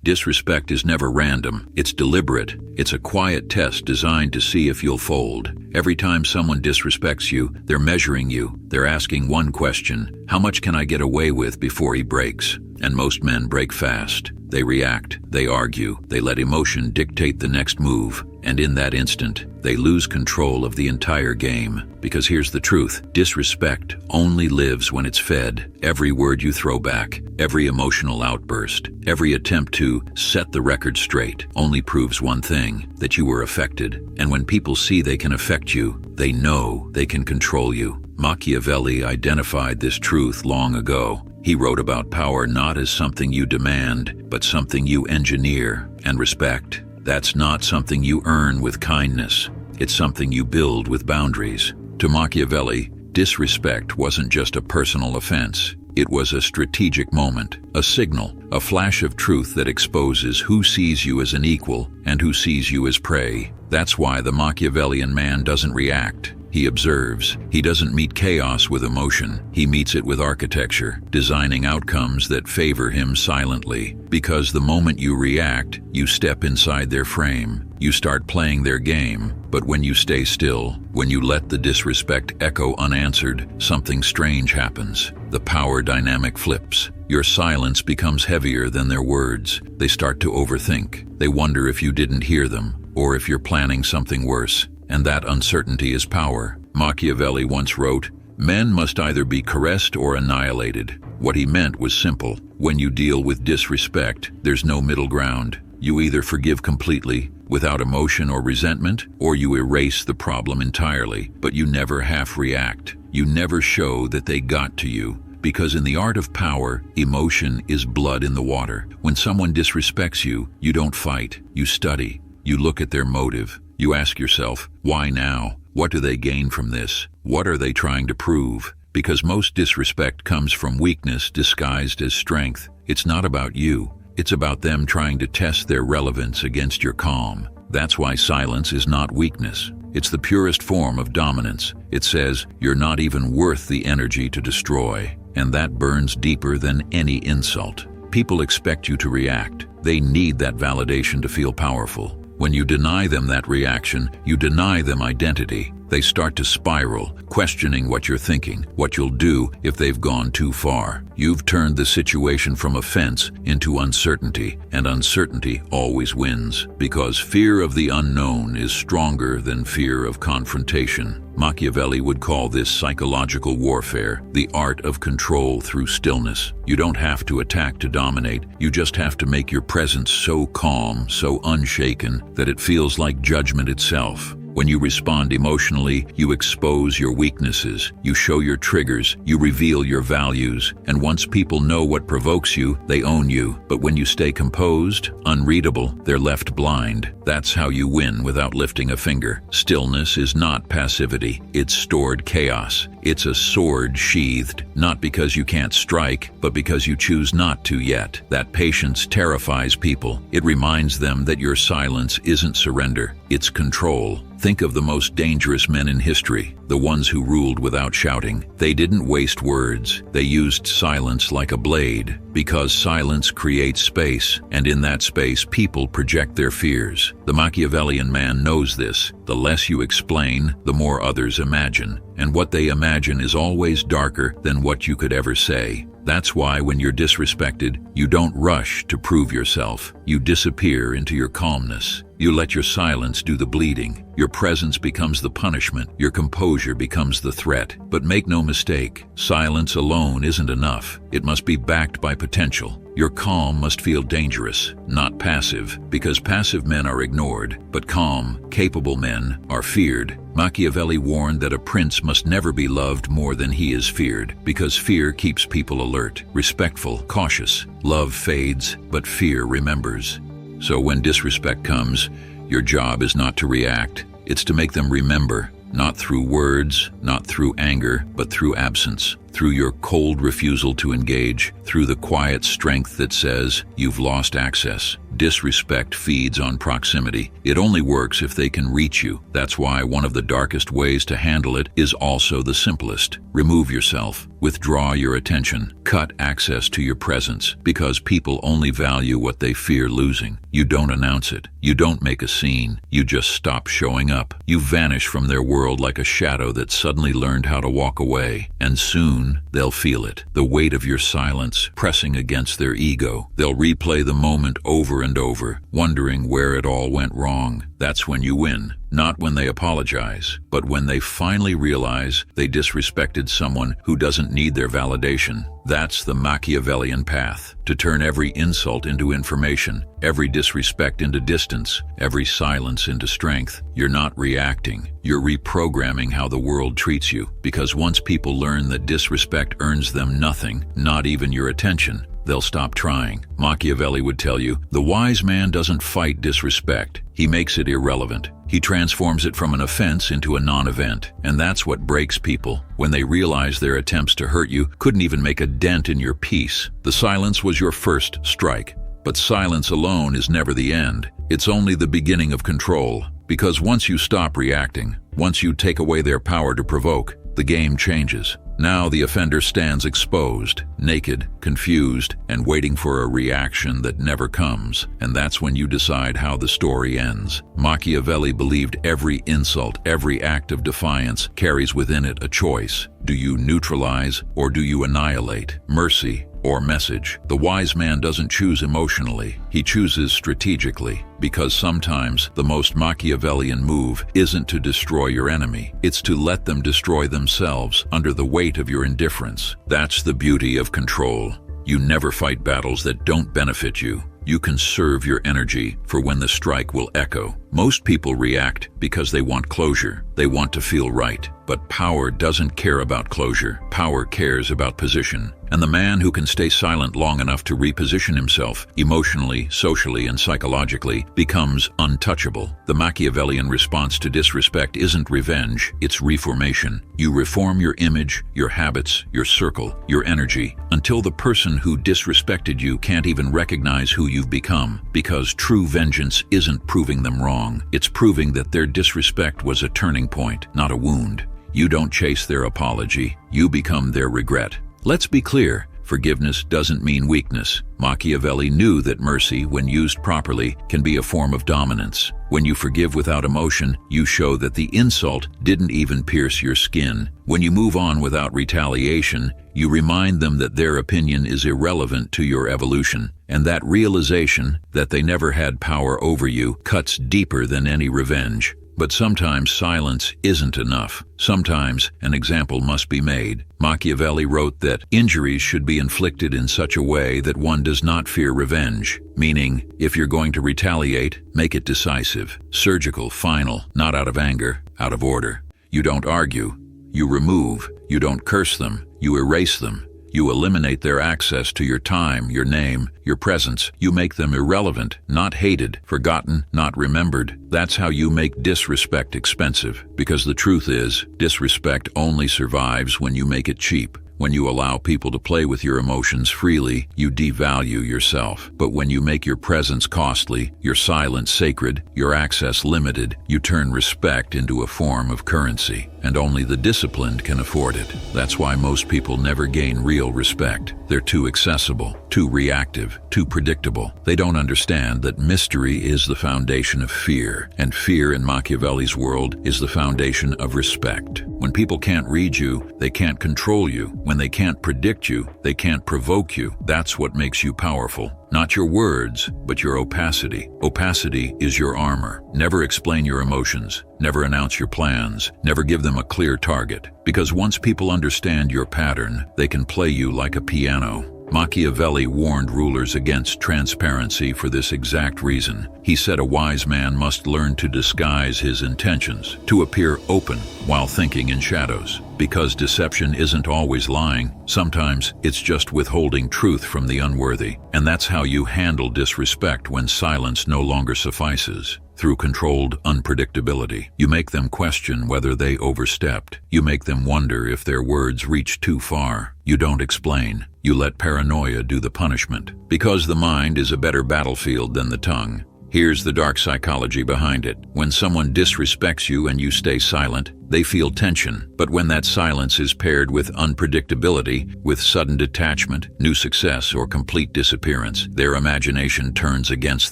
Disrespect is never random. It's deliberate. It's a quiet test designed to see if you'll fold. Every time someone disrespects you, they're measuring you. They're asking one question: how much can I get away with before he breaks? And most men break fast. They react, they argue, they let emotion dictate the next move. And in that instant, they lose control of the entire game. Because here's the truth: disrespect only lives when it's fed. Every word you throw back, every emotional outburst, every attempt to set the record straight only proves one thing: that you were affected. And when people see they can affect you, they know they can control you. Machiavelli identified this truth long ago. He wrote about power not as something you demand, but something you engineer. And respect, that's not something you earn with kindness. It's something you build with boundaries. To Machiavelli, disrespect wasn't just a personal offense. It was a strategic moment, a signal, a flash of truth that exposes who sees you as an equal and who sees you as prey. That's why the Machiavellian man doesn't react. He observes. He doesn't meet chaos with emotion. He meets it with architecture, designing outcomes that favor him silently. Because the moment you react, you step inside their frame. You start playing their game. But when you stay still, when you let the disrespect echo unanswered, something strange happens. The power dynamic flips. Your silence becomes heavier than their words. They start to overthink. They wonder if you didn't hear them, or if you're planning something worse. And that uncertainty is power. Machiavelli once wrote, "Men must either be caressed or annihilated." What he meant was simple. When you deal with disrespect, there's no middle ground. You either forgive completely, without emotion or resentment, or you erase the problem entirely, but you never half react. You never show that they got to you. Because in the art of power, emotion is blood in the water. When someone disrespects you, you don't fight, you study. You look at their motive. You ask yourself, why now? What do they gain from this? What are they trying to prove? Because most disrespect comes from weakness disguised as strength. It's not about you. It's about them trying to test their relevance against your calm. That's why silence is not weakness. It's the purest form of dominance. It says, you're not even worth the energy to destroy. And that burns deeper than any insult. People expect you to react. They need that validation to feel powerful. When you deny them that reaction, you deny them identity. They start to spiral, questioning what you're thinking, what you'll do if they've gone too far. You've turned the situation from offense into uncertainty, and uncertainty always wins, because fear of the unknown is stronger than fear of confrontation. Machiavelli would call this psychological warfare, the art of control through stillness. You don't have to attack to dominate. You just have to make your presence so calm, so unshaken, that it feels like judgment itself. When you respond emotionally, you expose your weaknesses, you show your triggers, you reveal your values, and once people know what provokes you, they own you. But when you stay composed, unreadable, they're left blind. That's how you win without lifting a finger. Stillness is not passivity, it's stored chaos. It's a sword sheathed, not because you can't strike, but because you choose not to yet. That patience terrifies people. It reminds them that your silence isn't surrender, it's control. Think of the most dangerous men in history, the ones who ruled without shouting. They didn't waste words. They used silence like a blade, because silence creates space, and in that space people project their fears. The Machiavellian man knows this. The less you explain, the more others imagine, and what they imagine is always darker than what you could ever say. That's why when you're disrespected, you don't rush to prove yourself. You disappear into your calmness. You let your silence do the bleeding. Your presence becomes the punishment. Your composure becomes the threat. But make no mistake, silence alone isn't enough. It must be backed by potential. Your calm must feel dangerous, not passive, because passive men are ignored, but calm, capable men are feared. Machiavelli warned that a prince must never be loved more than he is feared, because fear keeps people alert, respectful, cautious. Love fades, but fear remembers. So when disrespect comes, your job is not to react, it's to make them remember, not through words, not through anger, but through absence, through your cold refusal to engage, through the quiet strength that says you've lost access. Disrespect feeds on proximity. It only works if they can reach you. That's why one of the darkest ways to handle it is also the simplest. Remove yourself. Withdraw your attention. Cut access to your presence, because people only value what they fear losing. You don't announce it. You don't make a scene. You just stop showing up. You vanish from their world like a shadow that suddenly learned how to walk away. And soon, they'll feel it. The weight of your silence pressing against their ego. They'll replay the moment over and over, wondering where it all went wrong. That's when you win. Not when they apologize, but when they finally realize they disrespected someone who doesn't need their validation. That's the Machiavellian path, to turn every insult into information, every disrespect into distance, every silence into strength. You're not reacting, you're reprogramming how the world treats you, because once people learn that disrespect earns them nothing, not even your attention, they'll stop trying. Machiavelli would tell you, the wise man doesn't fight disrespect. He makes it irrelevant. He transforms it from an offense into a non-event. And that's what breaks people, when they realize their attempts to hurt you couldn't even make a dent in your peace. The silence was your first strike. But silence alone is never the end. It's only the beginning of control. Because once you stop reacting, once you take away their power to provoke, the game changes. Now the offender stands exposed, naked, confused, and waiting for a reaction that never comes. And that's when you decide how the story ends. Machiavelli believed every insult, every act of defiance carries within it a choice. Do you neutralize or do you annihilate? Mercy or message? The wise man doesn't choose emotionally, he chooses strategically. Because sometimes the most Machiavellian move isn't to destroy your enemy, it's to let them destroy themselves under the weight of your indifference. That's the beauty of control. You never fight battles that don't benefit you. You conserve your energy for when the strike will echo. Most people react because they want closure. They want to feel right. But power doesn't care about closure. Power cares about position. And the man who can stay silent long enough to reposition himself, emotionally, socially, and psychologically, becomes untouchable. The Machiavellian response to disrespect isn't revenge, it's reformation. You reform your image, your habits, your circle, your energy, until the person who disrespected you can't even recognize who you've become. Because true vengeance isn't proving them wrong. It's proving that their disrespect was a turning point, not a wound. You don't chase their apology, you become their regret. Let's be clear, forgiveness doesn't mean weakness. Machiavelli knew that mercy, when used properly, can be a form of dominance. When you forgive without emotion, you show that the insult didn't even pierce your skin. When you move on without retaliation, you remind them that their opinion is irrelevant to your evolution. And that realization, that they never had power over you, cuts deeper than any revenge. But sometimes silence isn't enough. Sometimes an example must be made. Machiavelli wrote that injuries should be inflicted in such a way that one does not fear revenge. Meaning, if you're going to retaliate, make it decisive, surgical, final, not out of anger, out of order. You don't argue. You remove. You don't curse them. You erase them. You eliminate their access to your time, your name, your presence. You make them irrelevant, not hated, forgotten, not remembered. That's how you make disrespect expensive. Because the truth is, disrespect only survives when you make it cheap. When you allow people to play with your emotions freely, you devalue yourself. But when you make your presence costly, your silence sacred, your access limited, you turn respect into a form of currency. And only the disciplined can afford it. That's why most people never gain real respect. They're too accessible, too reactive, too predictable. They don't understand that mystery is the foundation of fear, and fear in Machiavelli's world is the foundation of respect. When people can't read you, they can't control you. When they can't predict you, they can't provoke you. That's what makes you powerful. Not your words, but your opacity. Opacity is your armor. Never explain your emotions. Never announce your plans. Never give them a clear target. Because once people understand your pattern, they can play you like a piano. Machiavelli warned rulers against transparency for this exact reason. He said a wise man must learn to disguise his intentions, to appear open while thinking in shadows. Because deception isn't always lying. Sometimes it's just withholding truth from the unworthy. And that's how you handle disrespect when silence no longer suffices. Through controlled unpredictability. You make them question whether they overstepped. You make them wonder if their words reached too far. You don't explain. You let paranoia do the punishment. Because the mind is a better battlefield than the tongue. Here's the dark psychology behind it. When someone disrespects you and you stay silent, they feel tension. But when that silence is paired with unpredictability, with sudden detachment, new success, or complete disappearance, their imagination turns against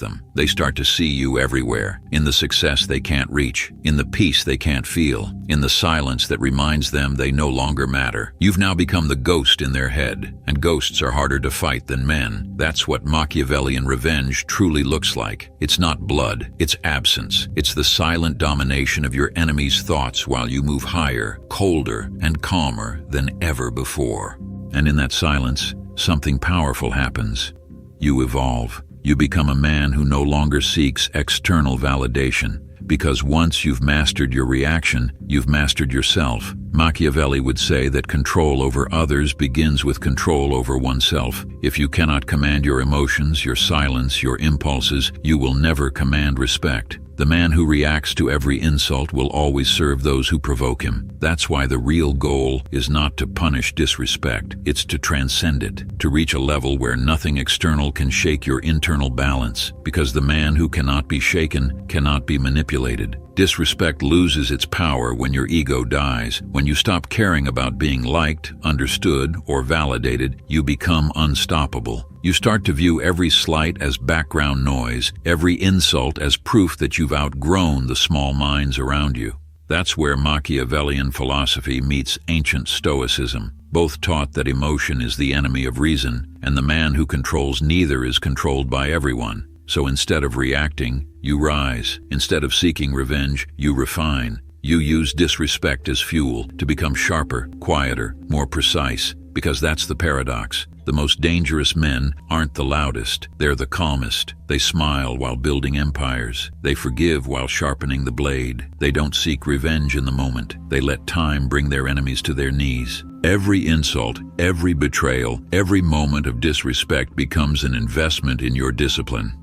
them. They start to see you everywhere, in the success they can't reach, in the peace they can't feel, in the silence that reminds them they no longer matter. You've now become the ghost in their head, and ghosts are harder to fight than men. That's what Machiavellian revenge truly looks like. It's not blood, it's absence. It's the silent domination of your enemy's thoughts while you move higher, colder, and calmer than ever before. And in that silence, something powerful happens. You evolve. You become a man who no longer seeks external validation, because once you've mastered your reaction, you've mastered yourself. Machiavelli would say that control over others begins with control over oneself. If you cannot command your emotions, your silence, your impulses, you will never command respect. The man who reacts to every insult will always serve those who provoke him. That's why the real goal is not to punish disrespect, it's to transcend it, to reach a level where nothing external can shake your internal balance, because the man who cannot be shaken cannot be manipulated. Disrespect loses its power when your ego dies. When you stop caring about being liked, understood, or validated, you become unstoppable. You start to view every slight as background noise, every insult as proof that you've outgrown the small minds around you. That's where Machiavellian philosophy meets ancient Stoicism. Both taught that emotion is the enemy of reason, and the man who controls neither is controlled by everyone. So instead of reacting, you rise. Instead of seeking revenge, you refine. You use disrespect as fuel to become sharper, quieter, more precise, because that's the paradox. The most dangerous men aren't the loudest, they're the calmest. They smile while building empires. They forgive while sharpening the blade. They don't seek revenge in the moment. They let time bring their enemies to their knees. Every insult, every betrayal, every moment of disrespect becomes an investment in your discipline.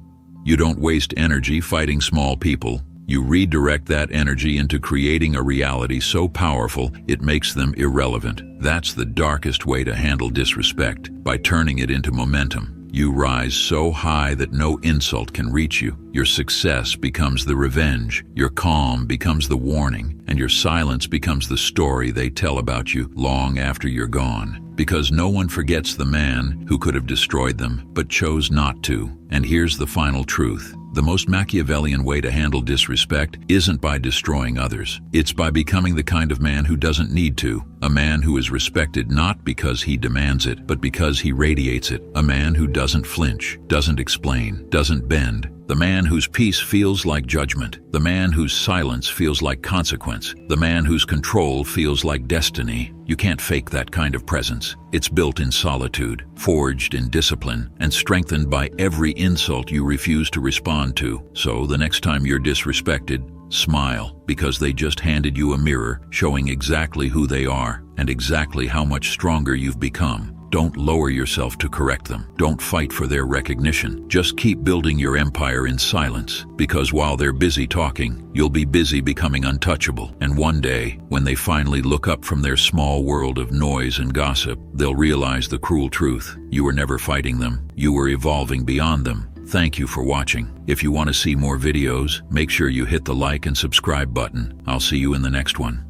You don't waste energy fighting small people. You redirect that energy into creating a reality so powerful it makes them irrelevant. That's the darkest way to handle disrespect, by turning it into momentum. You rise so high that no insult can reach you. Your success becomes the revenge, your calm becomes the warning, and your silence becomes the story they tell about you long after you're gone. Because no one forgets the man who could have destroyed them, but chose not to. And here's the final truth. The most Machiavellian way to handle disrespect isn't by destroying others. It's by becoming the kind of man who doesn't need to. A man who is respected not because he demands it, but because he radiates it. A man who doesn't flinch, doesn't explain, doesn't bend. The man whose peace feels like judgment. The man whose silence feels like consequence. The man whose control feels like destiny. You can't fake that kind of presence. It's built in solitude, forged in discipline, and strengthened by every insult you refuse to respond to. So the next time you're disrespected, smile, because they just handed you a mirror showing exactly who they are and exactly how much stronger you've become. Don't lower yourself to correct them. Don't fight for their recognition. Just keep building your empire in silence, because while they're busy talking, you'll be busy becoming untouchable. And one day, when they finally look up from their small world of noise and gossip, they'll realize the cruel truth. You were never fighting them. You were evolving beyond them. Thank you for watching. If you want to see more videos, make sure you hit the like and subscribe button. I'll see you in the next one.